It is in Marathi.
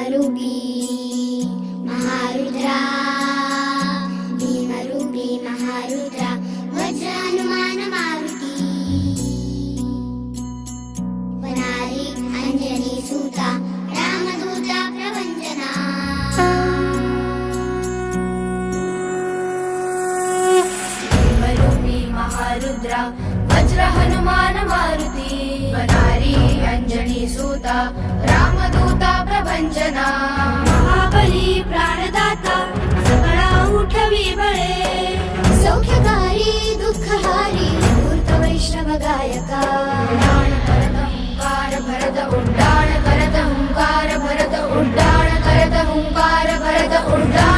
भीमरूपी महारुद्रा, भीमरूपी महारुद्रा, वज्र हनुमान मारुती, वनारी अंजनी सूता, रामदूता प्रभंजना। भीमरूपी महारुद्रा, वज्र हनुमान मारुती, वनारी अंजनी सूता, रामदूता प्रभंजना। महाबली प्राणदाता, सकळा उठवी बळे, सौख्यकारी दुःखहारी, मूर्त वैष्णव गायका। उड्डाण करत हुंकार भरत, उड्डाण करत हुंकार भरत, उड्डाण